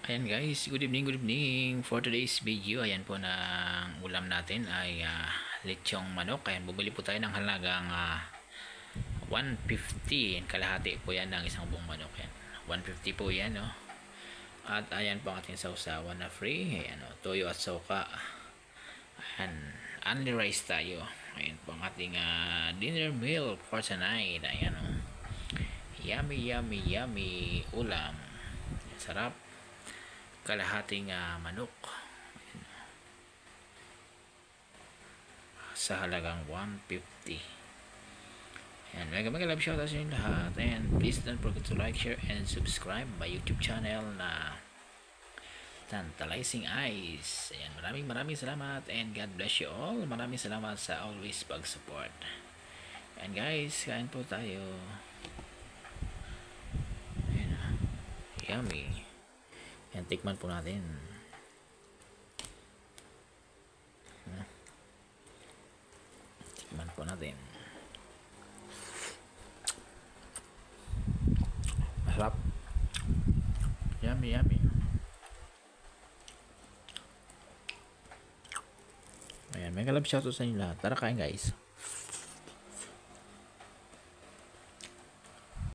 Ayan guys, good evening, good evening. For today's video, ayan po na ulam natin ay lechong manok. Ayan, bubili po tayo ng halagang 150. Kalahati po yan ng isang buong manok. Ayan, 150 po yan, no? At ayan po ang ating sausawan na free. Ayan, no? Toyo at soka. Ayan, only rice tayo. Ayan po ang ating dinner meal for tonight. Ayan, no? Yummy, yummy, yummy ulam. Sarap. Kalahating manok sa halagang 150. And mega love shout out sa inyo lahat, and please don't forget to like, share, and subscribe my YouTube channel na Tantalizing Eyes. Ayan, maraming salamat, and God bless you all. Maraming salamat sa always pag-support. And guys, kain po tayo. Ayan, yummy. Yan, tikman po natin. Tikman po natin. Masarap. Yummy, yummy. Ayan, may kalab shoutout sa inyo lahat. Tara kain guys.